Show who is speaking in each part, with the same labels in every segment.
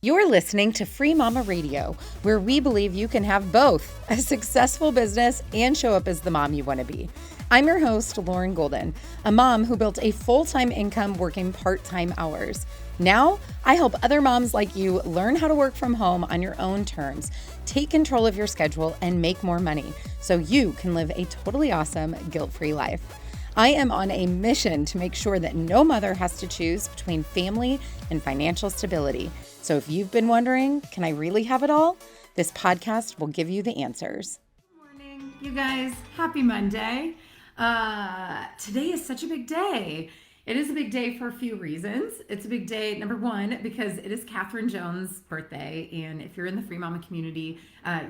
Speaker 1: You're listening to Free Mama Radio, where we believe you can have both a successful business and show up as the mom you want to be. I'm your host, Lauren Golden, a mom who built a full-time income working part-time hours. Now, I help other moms like you learn how to work from home on your own terms, take control of your schedule, and make more money so you can live a totally awesome, guilt-free life. I am on a mission to make sure that no mother has to choose between family and financial stability. So if you've been wondering, can I really have it all? This podcast will give you the answers.
Speaker 2: Good morning, you guys. Happy Monday. Today is such a big day. It is a big day for a few reasons. It's a big day, number one, because it is Catherine Jones' birthday. And if you're in the Free Mama community,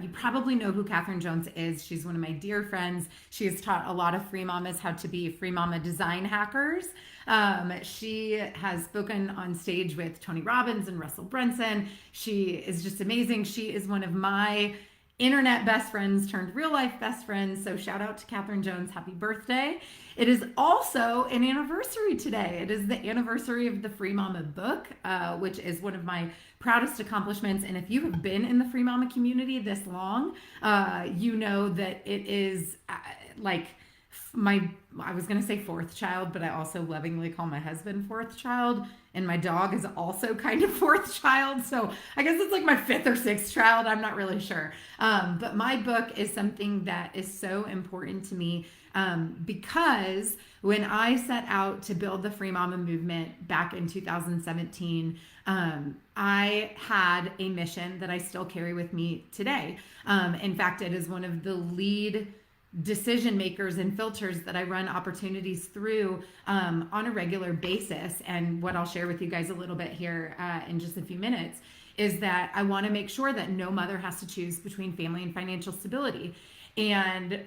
Speaker 2: you probably know who Catherine Jones is. She's one of my dear friends. She has taught a lot of Free Mamas how to be Free Mama design hackers. She has spoken on stage with Tony Robbins and Russell Brunson. She is just amazing. She is one of my internet best friends turned real life best friends. So shout out to Catherine Jones. Happy birthday. It is also an anniversary today. It is the anniversary of the Free Mama book, which is one of my proudest accomplishments. And if you have been in the Free Mama community this long, you know that it is I was going to say fourth child, but I also lovingly call my husband fourth child. And my dog is also kind of fourth child. So I guess it's like my fifth or sixth child. I'm not really sure. But my book is something that is so important to me because when I set out to build the Free Mama movement back in 2017, I had a mission that I still carry with me today. In fact, it is one of the lead decision makers and filters that I run opportunities through on a regular basis. And what I'll share with you guys a little bit here in just a few minutes is that I want to make sure that no mother has to choose between family and financial stability. And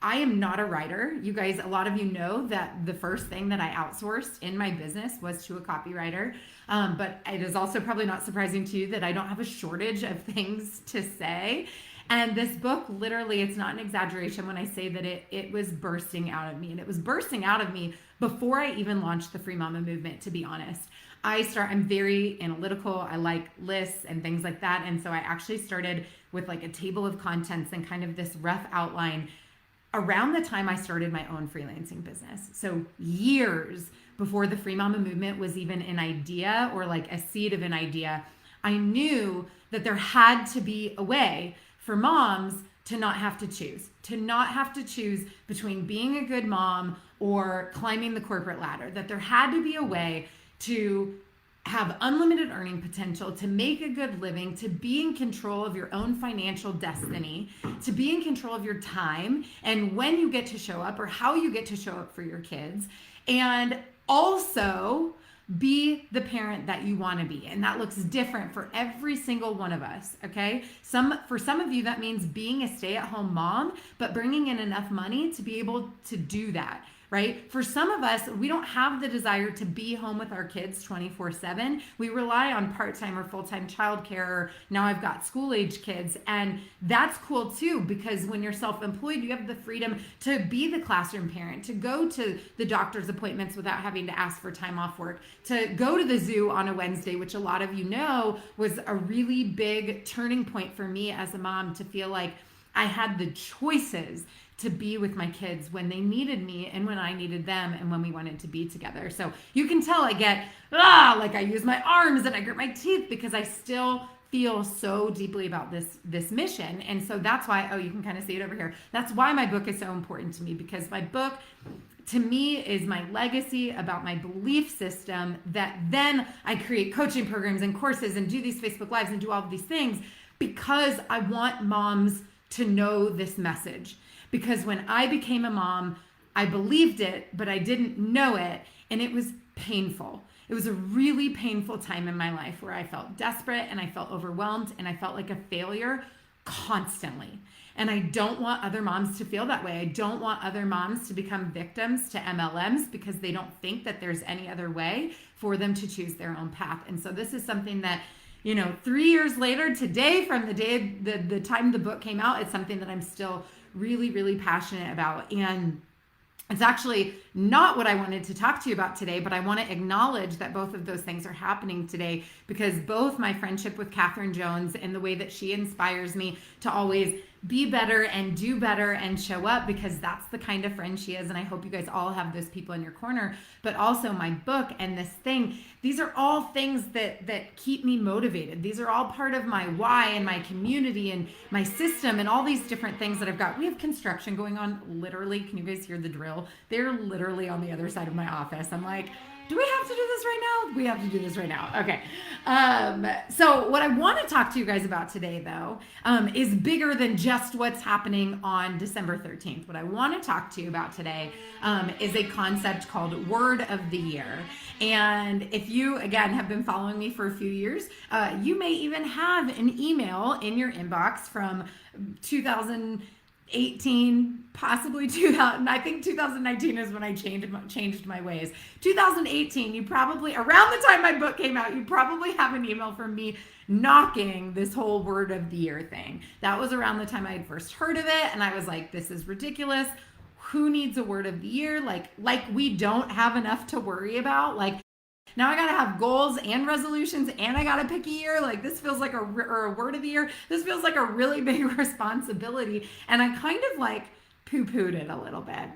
Speaker 2: I am not a writer. You guys, a lot of you know that the first thing that I outsourced in my business was to a copywriter. But it is also probably not surprising to you that I don't have a shortage of things to say. And this book, literally, it's not an exaggeration when I say that it was bursting out of me. And it was bursting out of me before I even launched the Free Mama movement, to be honest. I'm very analytical. I like lists and things like that. And so I actually started with like a table of contents and kind of this rough outline around the time I started my own freelancing business. So years before the Free Mama movement was even an idea or like a seed of an idea, I knew that there had to be a way for moms to not have to choose between being a good mom or climbing the corporate ladder, that there had to be a way to have unlimited earning potential, to make a good living, to be in control of your own financial destiny, to be in control of your time and when you get to show up or how you get to show up for your kids, and also be the parent that you want to be. And that looks different for every single one of us, okay? For some of you, that means being a stay-at-home mom, but bringing in enough money to be able to do that, right? For some of us, we don't have the desire to be home with our kids 24/7. We rely on part-time or full-time childcare, or now I've got school-age kids, and that's cool too, because when you're self-employed, you have the freedom to be the classroom parent, to go to the doctor's appointments without having to ask for time off work, to go to the zoo on a Wednesday, which a lot of you know was a really big turning point for me as a mom, to feel like I had the choices to be with my kids when they needed me and when I needed them and when we wanted to be together. So you can tell I get, like I use my arms and I grit my teeth because I still feel so deeply about this mission. And so that's why, you can kind of see it over here. That's why my book is so important to me, because my book to me is my legacy about my belief system, that then I create coaching programs and courses and do these Facebook Lives and do all of these things because I want moms to know this message. Because when I became a mom, I believed it, but I didn't know it, and it was painful. It was a really painful time in my life where I felt desperate and I felt overwhelmed and I felt like a failure constantly. And I don't want other moms to feel that way. I don't want other moms to become victims to MLMs because they don't think that there's any other way for them to choose their own path. And so this is something that, 3 years later today, from the day, the time the book came out, it's something that I'm still really, really passionate about. And It's actually not what I wanted to talk to you about today, but I want to acknowledge that both of those things are happening today, because both my friendship with Catherine Jones and the way that she inspires me to always be better and do better and show up, because that's the kind of friend she is. And I hope you guys all have those people in your corner. But also my book and this thing, these are all things that keep me motivated. These are all part of my why and my community and my system and all these different things that I've got. We have construction going on literally. Can you guys hear the drill? They're literally on the other side of my office. I'm like, do we have to do this right now? We have to do this right now. Okay. So what I want to talk to you guys about today, though, is bigger than just what's happening on December 13th. What I want to talk to you about today is a concept called Word of the Year. And if you, again, have been following me for a few years, you may even have an email in your inbox from 2018, possibly 2000. I think 2019 is when I changed my ways. 2018, you probably, around the time my book came out, you probably have an email from me knocking this whole Word of the Year thing. That was around the time I had first heard of it, and I was like, this is ridiculous. Who needs a Word of the Year? Like we don't have enough to worry about. Like, now I gotta have goals and resolutions, and I gotta pick a year. Like, this feels like a Word of the Year. This feels like a really big responsibility. And I kind of like poo-pooed it a little bit.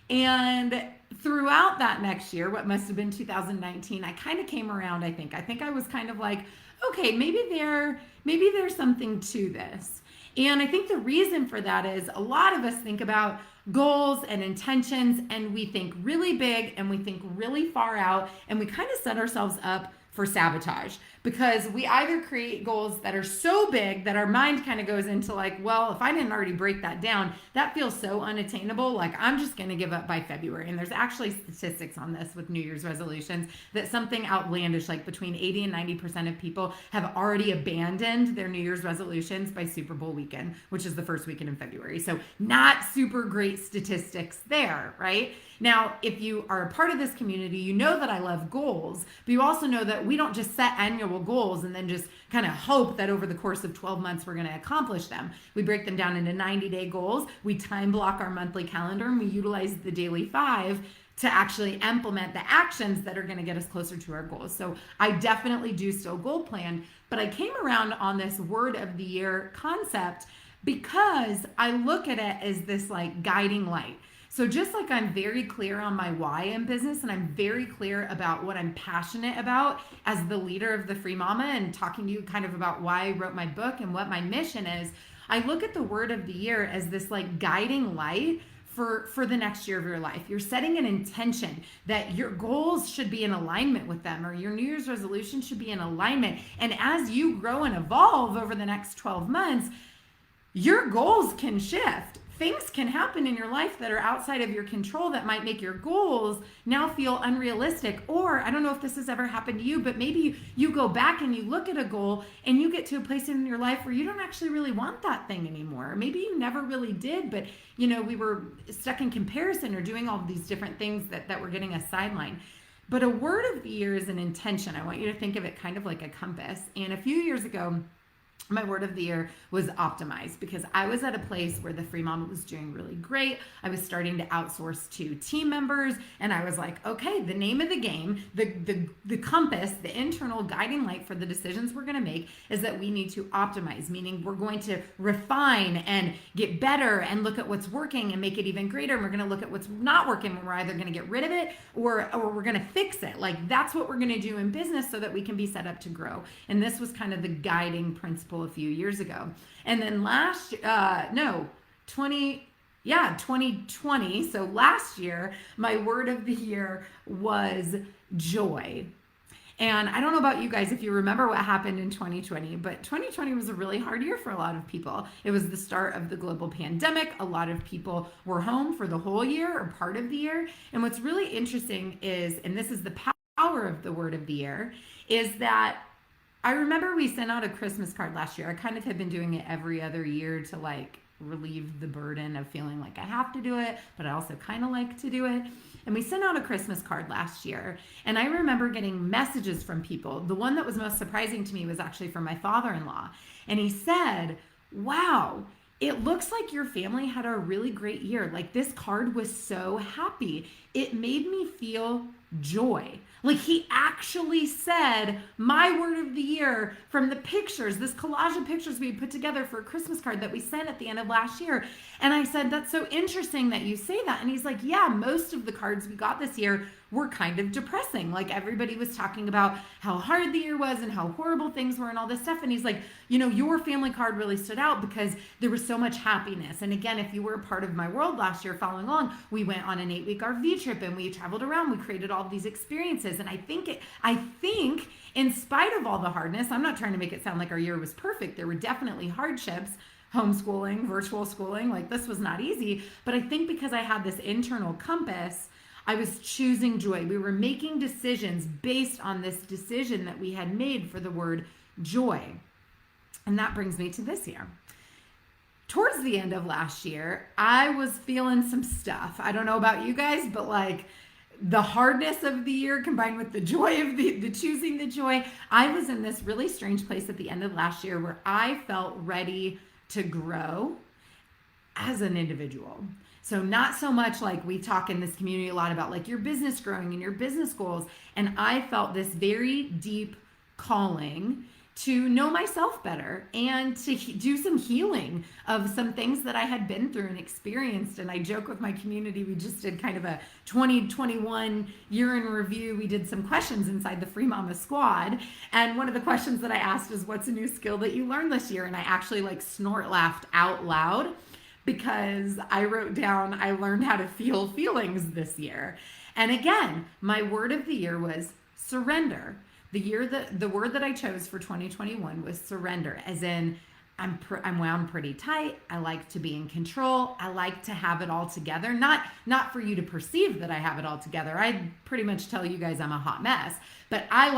Speaker 2: And throughout that next year, what must have been 2019, I kind of came around, I think. I think I was kind of like, okay, maybe there's something to this. And I think the reason for that is a lot of us think about goals and intentions, and we think really big and we think really far out, and we kind of set ourselves up for sabotage, because we either create goals that are so big that our mind kind of goes into like, well, if I didn't already break that down, that feels so unattainable. Like, I'm just going to give up by February. And there's actually statistics on this with New Year's resolutions that something outlandish, like between 80 and 90% of people have already abandoned their New Year's resolutions by Super Bowl weekend, which is the first weekend in February. So not super great statistics there, right? Now, if you are a part of this community, you know that I love goals, but you also know that we don't just set annual goals and then just kind of hope that over the course of 12 months we're going to accomplish them. We break them down into 90-day goals. We time block our monthly calendar, and we utilize the daily 5 to actually implement the actions that are going to get us closer to our goals. So I definitely do still goal plan, but I came around on this Word of the Year concept because I look at it as this like guiding light. So just like I'm very clear on my why in business, and I'm very clear about what I'm passionate about as the leader of the Free Mama, and talking to you kind of about why I wrote my book and what my mission is, I look at the Word of the Year as this like guiding light for the next year of your life. You're setting an intention that your goals should be in alignment with them, or your New Year's resolution should be in alignment. And as you grow and evolve over the next 12 months, your goals can shift. Things can happen in your life that are outside of your control that might make your goals now feel unrealistic. Or I don't know if this has ever happened to you, but maybe you go back and you look at a goal and you get to a place in your life where you don't actually really want that thing anymore. Maybe you never really did, but we were stuck in comparison or doing all of these different things that were getting us sidelined. But a Word of the Year is an intention. I want you to think of it kind of like a compass. And a few years ago, my Word of the Year was optimized, because I was at a place where the Free Mama was doing really great. I was starting to outsource to team members, and I was like, okay, the name of the game, the compass, the internal guiding light for the decisions we're going to make is that we need to optimize, meaning we're going to refine and get better and look at what's working and make it even greater. And we're going to look at what's not working, and we're either going to get rid of it or we're going to fix it. Like, that's what we're going to do in business so that we can be set up to grow. And this was kind of the guiding principle a few years ago. And then 2020, so last year, my Word of the Year was joy. And I don't know about you guys if you remember what happened in 2020, but 2020 was a really hard year for a lot of people. It was the start of the global pandemic. A lot of people were home for the whole year or part of the year. And what's really interesting is, and this is the power of the Word of the Year, is that I remember we sent out a Christmas card last year. I kind of have been doing it every other year to like relieve the burden of feeling like I have to do it, but I also kind of like to do it. And we sent out a Christmas card last year. And I remember getting messages from people. The one that was most surprising to me was actually from my father-in-law. And he said, wow, it looks like your family had a really great year. Like, this card was so happy. It made me feel joy. Like, he actually said my word of the year from the pictures, this collage of pictures we had put together for a Christmas card that we sent at the end of last year. And I said, that's so interesting that you say that. And he's like, yeah, most of the cards we got this year were kind of depressing. Like, everybody was talking about how hard the year was and how horrible things were and all this stuff. And he's like, you know, your family card really stood out because there was so much happiness. And again, if you were a part of my world last year following along, we went on an 8-week RV trip and we traveled around. We created all these experiences. And I think in spite of all the hardness, I'm not trying to make it sound like our year was perfect. There were definitely hardships, homeschooling, virtual schooling, like this was not easy. But I think because I had this internal compass, I was choosing joy. We were making decisions based on this decision that we had made for the word joy. And that brings me to this year. Towards the end of last year, I was feeling some stuff. I don't know about you guys, but like the hardness of the year combined with the joy of the choosing the joy, I was in this really strange place at the end of last year where I felt ready to grow as an individual. So not so much like we talk in this community a lot about like your business growing and your business goals. And I felt this very deep calling to know myself better and to do some healing of some things that I had been through and experienced. And I joke with my community, we just did kind of a 2021 year in review. We did some questions inside the Free Mama Squad. And one of the questions that I asked is, what's a new skill that you learned this year? And I actually like snort laughed out loud because I wrote down, I learned how to feel feelings this year. And again, my word of the year was surrender. The word that I chose for 2021 was surrender, as in I'm wound pretty tight. I like to be in control. I like to have it all together. Not for you to perceive that I have it all together. I pretty much tell you guys I'm a hot mess, but I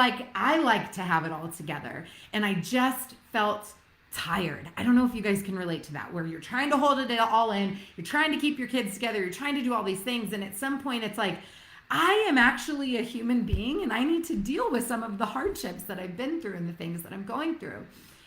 Speaker 2: like to have it all together. And I just felt tired. I don't know if you guys can relate to that, where you're trying to hold it all in, you're trying to keep your kids together, you're trying to do all these things, and at some point it's like, I am actually a human being and I need to deal with some of the hardships that I've been through and the things that I'm going through.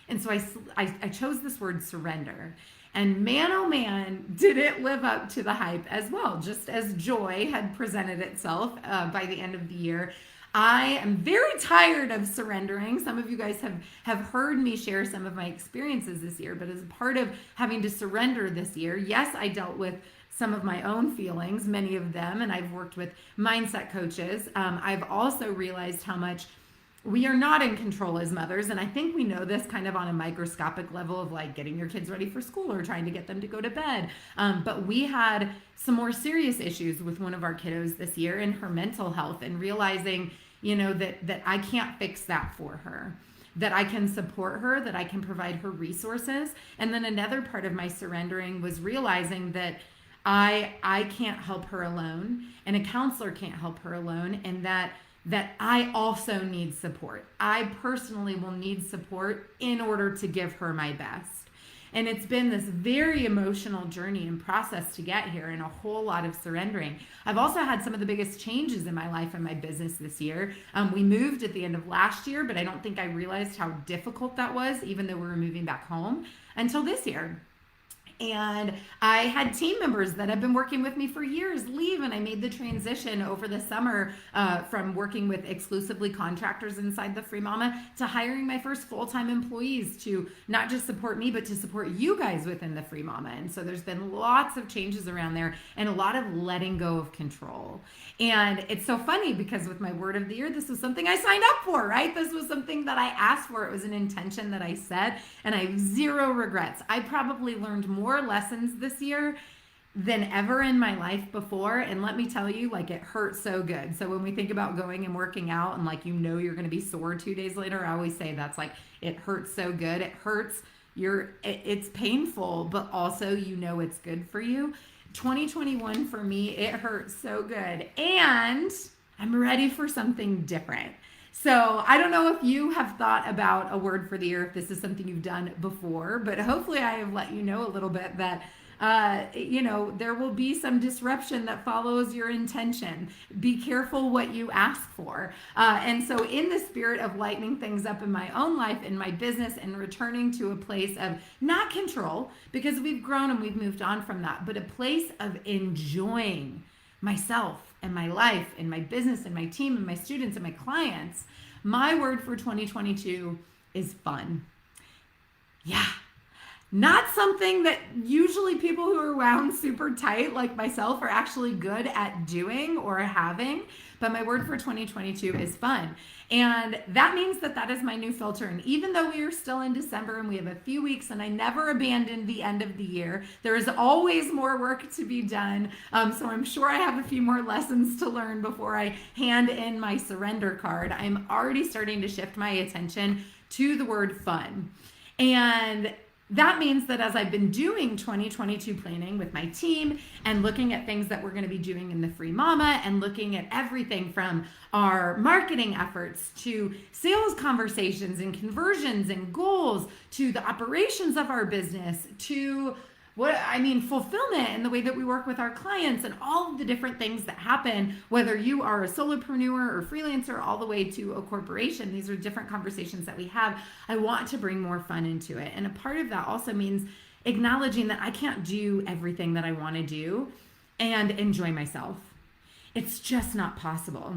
Speaker 2: And so I chose this word surrender. And man, oh man, did it live up to the hype as well. Just as joy had presented itself by the end of the year, I am very tired of surrendering. Some of you guys have heard me share some of my experiences this year, but as a part of having to surrender this year, yes, I dealt with some of my own feelings, many of them, and I've worked with mindset coaches. I've also realized how much we are not in control as mothers, and I think we know this kind of on a microscopic level of like getting your kids ready for school or trying to get them to go to bed. But we had some more serious issues with one of our kiddos this year in her mental health, and realizing, you know, that I can't fix that for her, that I can support her, that I can provide her resources. And then another part of my surrendering was realizing that I can't help her alone, and a counselor can't help her alone, and that I also need support. I personally will need support in order to give her my best. And it's been this very emotional journey and process to get here, and a whole lot of surrendering. I've also had some of the biggest changes in my life and my business this year. We moved at the end of last year, but I don't think I realized how difficult that was, even though we were moving back home, until this year. And I had team members that have been working with me for years leave, and I made the transition over the summer from working with exclusively contractors inside the Free Mama to hiring my first full-time employees to not just support me, but to support you guys within the Free Mama. And so there's been lots of changes around there and a lot of letting go of control. And it's so funny because with my word of the year, this was something I signed up for, right? This was something that I asked for. It was an intention that I set, and I have zero regrets. I probably learned more lessons this year than ever in my life before. And let me tell you, like, it hurts so good. So when we think about going and working out and like, you know, you're going to be sore 2 days later, I always say that's like, it hurts so good. It hurts. It's painful, but also, you know, it's good for you. 2021 for me, it hurts so good. And I'm ready for something different. So I don't know if you have thought about a word for the year, if this is something you've done before, but hopefully I have let you know a little bit that There will be some disruption that follows your intention. Be careful what you ask for. And so in the spirit of lightening things up in my own life, in my business, and returning to a place of not control, because we've grown and we've moved on from that, but a place of enjoying myself and my life and my business and my team and my students and my clients, my word for 2022 is fun. Yeah. Not something that usually people who are wound super tight like myself are actually good at doing or having, but my word for 2022 is fun. And that means that is my new filter. And even though we are still in December and we have a few weeks, and I never abandoned the end of the year, there is always more work to be done. So I'm sure I have a few more lessons to learn before I hand in my surrender card. I'm already starting to shift my attention to the word fun. And that means that as I've been doing 2022 planning with my team and looking at things that we're going to be doing in the Free Mama and looking at everything from our marketing efforts to sales conversations and conversions and goals to the operations of our business to fulfillment and the way that we work with our clients and all of the different things that happen, whether you are a solopreneur or freelancer, all the way to a corporation. These are different conversations that we have. I want to bring more fun into it. And a part of that also means acknowledging that I can't do everything that I want to do and enjoy myself. It's just not possible.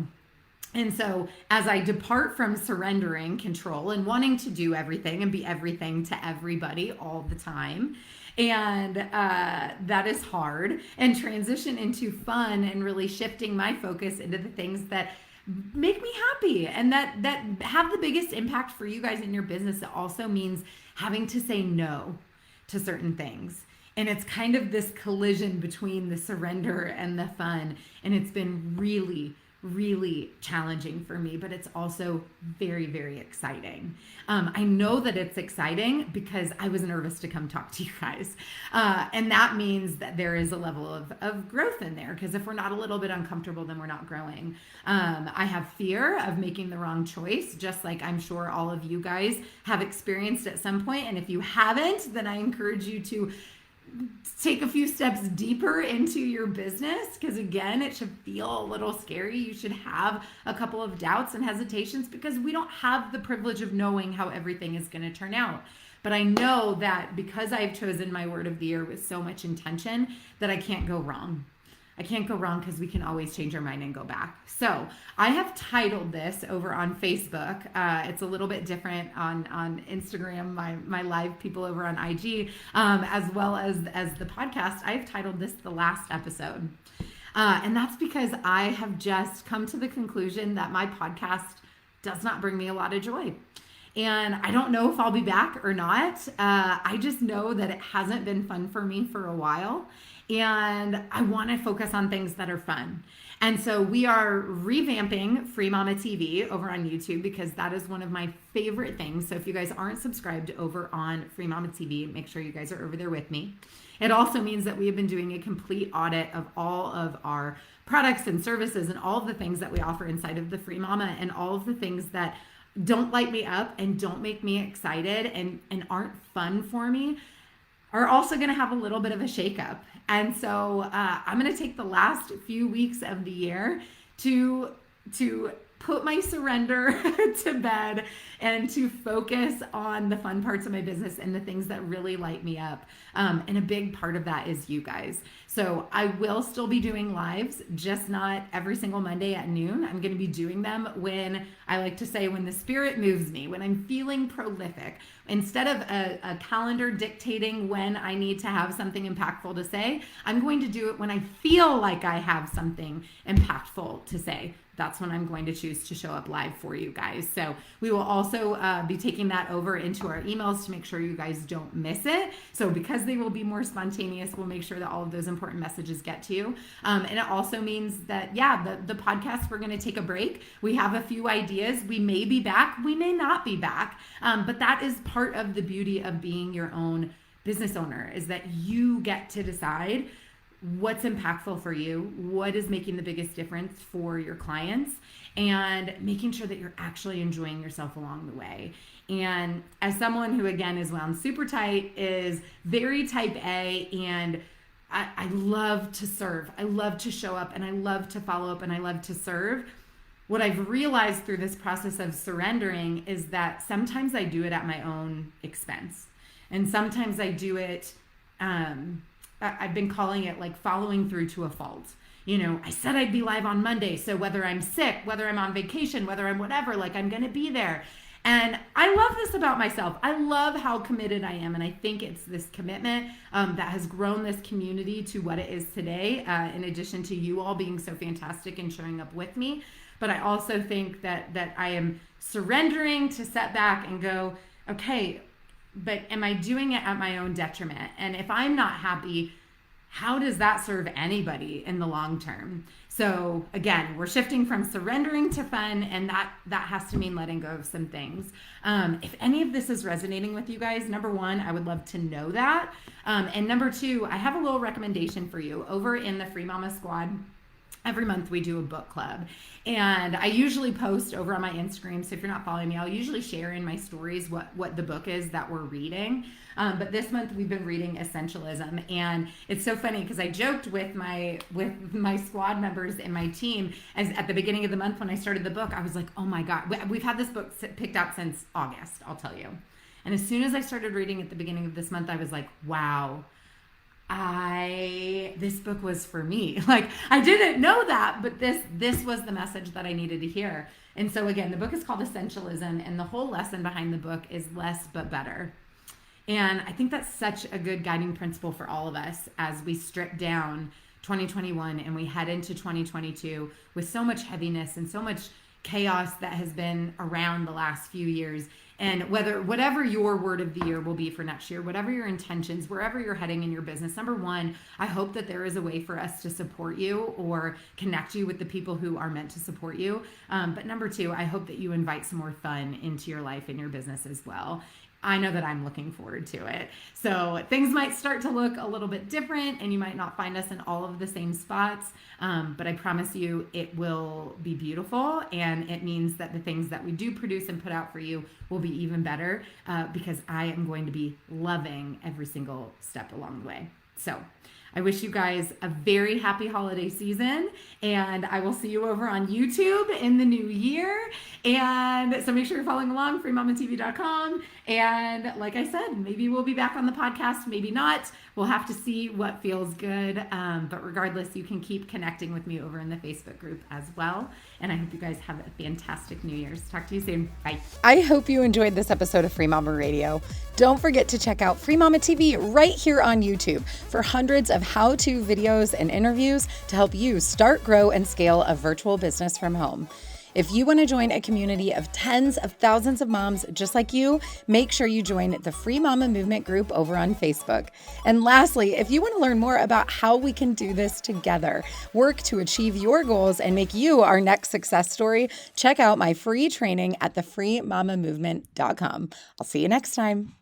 Speaker 2: And so as I depart from surrendering control and wanting to do everything and be everything to everybody all the time, and that is hard, and transition into fun and really shifting my focus into the things that make me happy and that have the biggest impact for you guys in your business, it also means having to say no to certain things. And it's kind of this collision between the surrender and the fun. And it's been really, really challenging for me, but it's also very, very exciting. I know that it's exciting because I was nervous to come talk to you guys. And that means that there is a level of growth in there, because if we're not a little bit uncomfortable, then we're not growing. I have fear of making the wrong choice, just like I'm sure all of you guys have experienced at some point. And if you haven't, then I encourage you to take a few steps deeper into your business, because again, it should feel a little scary. You should have a couple of doubts and hesitations because we don't have the privilege of knowing how everything is going to turn out. But I know that because I've chosen my word of the year with so much intention, that I can't go wrong. I can't go wrong because we can always change our mind and go back. So I have titled this over on Facebook. It's a little bit different on Instagram, my live people over on IG, as well as the podcast. I've titled this The Last Episode. And that's because I have just come to the conclusion that my podcast does not bring me a lot of joy. And I don't know if I'll be back or not. I just know that it hasn't been fun for me for a while. And I want to focus on things that are fun. And so we are revamping FreeMamaTV over on YouTube, because that is one of my favorite things. So if you guys aren't subscribed over on FreeMamaTV, make sure you guys are over there with me. It also means that we have been doing a complete audit of all of our products and services and all of the things that we offer inside of the Free Mama, and all of the things that don't light me up and don't make me excited and aren't fun for me are also going to have a little bit of a shakeup. And so I'm going to take the last few weeks of the year to put my surrender to bed and to focus on the fun parts of my business and the things that really light me up. And a big part of that is you guys. So I will still be doing lives, just not every single Monday at noon. I'm going to be doing them when, I like to say, when the spirit moves me, when I'm feeling prolific. Instead of a calendar dictating when I need to have something impactful to say, I'm going to do it when I feel like I have something impactful to say. That's when I'm going to choose to show up live for you guys. So we will also be taking that over into our emails to make sure you guys don't miss it. So because they will be more spontaneous, we'll make sure that all of those important messages get to you. And it also means that, the podcast, we're going to take a break. We have a few ideas. We may be back. We may not be back. But that is part of the beauty of being your own business owner, is that you get to decide what's impactful for you, what is making the biggest difference for your clients, and making sure that you're actually enjoying yourself along the way. And as someone who, again, is wound super tight, is very type A, and I love to serve. I love to show up, and I love to follow up, and I love to serve. What I've realized through this process of surrendering is that sometimes I do it at my own expense. And sometimes I do it, I've been calling it like following through to a fault. I said I'd be live on Monday. So whether I'm sick, whether I'm on vacation, whether I'm whatever, like I'm going to be there. And I love this about myself. I love how committed I am. And I think it's this commitment that has grown this community to what it is today, in addition to you all being so fantastic and showing up with me. But I also think that I am surrendering to set back and go, okay, but am I doing it at my own detriment? And if I'm not happy, how does that serve anybody in the long term? So again, we're shifting from surrendering to fun, and that has to mean letting go of some things. If any of this is resonating with you guys, number one, I would love to know that. And number two, I have a little recommendation for you. Over in the Free Mama Squad, every month we do a book club, and I usually post over on my Instagram. So if you're not following me, I'll usually share in my stories what the book is that we're reading. But this month we've been reading Essentialism, and it's so funny because I joked with my squad members and my team as at the beginning of the month when I started the book, I was like, oh my God, we've had this book picked out since August, I'll tell you. And as soon as I started reading at the beginning of this month, I was like, wow, this book was for me. Like, I didn't know that, but this was the message that I needed to hear. And so again, the book is called Essentialism, and the whole lesson behind the book is less but better. And I think that's such a good guiding principle for all of us as we strip down 2021 and we head into 2022 with so much heaviness and so much chaos that has been around the last few years. And whatever your word of the year will be for next year, whatever your intentions, wherever you're heading in your business, number one, I hope that there is a way for us to support you or connect you with the people who are meant to support you. But number two, I hope that you invite some more fun into your life and your business as well. I know that I'm looking forward to it. So things might start to look a little bit different, and you might not find us in all of the same spots, but I promise you it will be beautiful, and it means that the things that we do produce and put out for you will be even better, because I am going to be loving every single step along the way. So I wish you guys a very happy holiday season, and I will see you over on YouTube in the new year. And so make sure you're following along, FreeMamaTV.com. And like I said, maybe we'll be back on the podcast, maybe not. We'll have to see what feels good. But regardless, you can keep connecting with me over in the Facebook group as well. And I hope you guys have a fantastic New Year's. Talk to you soon. Bye.
Speaker 1: I hope you enjoyed this episode of Free Mama Radio. Don't forget to check out Free Mama TV right here on YouTube for hundreds of how-to videos and interviews to help you start, grow, and scale a virtual business from home. If you want to join a community of tens of thousands of moms just like you, make sure you join the Free Mama Movement group over on Facebook. And lastly, if you want to learn more about how we can do this together, work to achieve your goals, and make you our next success story, check out my free training at thefreemamamovement.com. I'll see you next time.